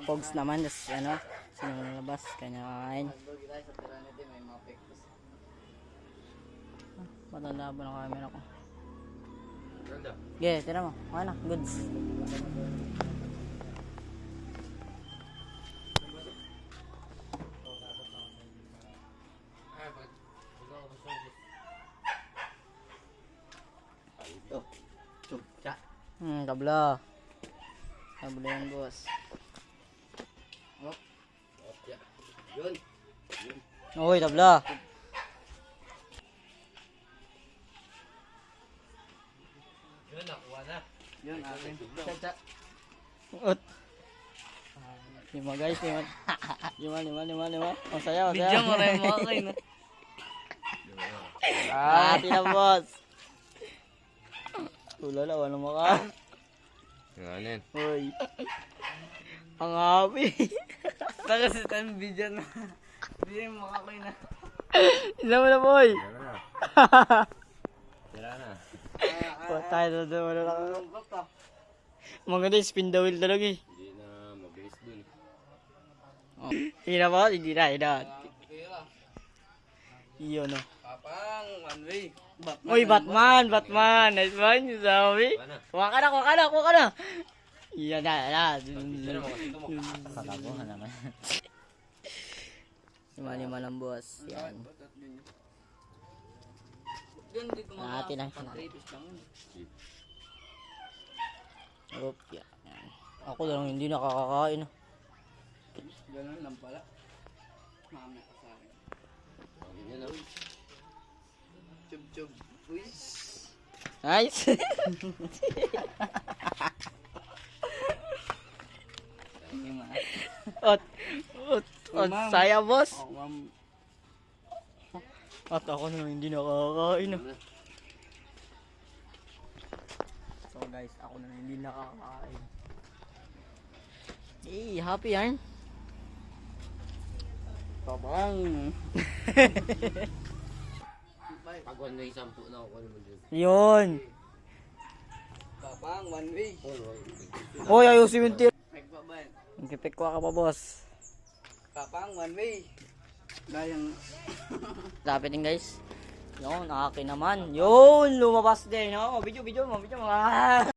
Pogs naman, tas ano, sinong labas, kanya kakain. Matanda ba ng camera ko? Okay, tira mo. Okay na, goods. Tabla. Tabla yan, boss. Yun. Uy, tabla. Yun, nakuha na. Yun, akin. Ut. Lima guys, lima. Ang saya, Video mo rin mo kayo na. Tira boss. Ulala, wala mo ka. Nganin. Uy. Ang happy. Nakasitan video na. Video mo kayo na. Isa mo na, boy. Tira na. Tayo na doon, wala lang. Maganda yung spin the wheel talaga eh. Hindi na mabilis dun. Hindi na ba? Hindi na. Iyon no. Papang, one way. Uy, Batman. Nice one, yung sabi. Kuha ka na. Iyan na. Kakabuhan naman. Lima lang, boss. Yan. Natin lang. Oop, yan. Ako lang hindi nakakakain. Ganun lang pala. Mamaya ka sa akin. Yan na. Chub. Uy. Nice. Ot, saya boss. Oh, ma'am. At ako na hindi nakakakain. So guys, ako na hindi nakakakain. Happy yarn. Papang. Pag one way, 10 na ako naman dun. Yun. Papang, one way. Hoy, ayusin yung tira. Nagbaban. Nagpipikwa ka pa, boss. Papang, one way. Dayang. Lapit din guys. Yun, akin naman. Yun, lumabas din. Video mo.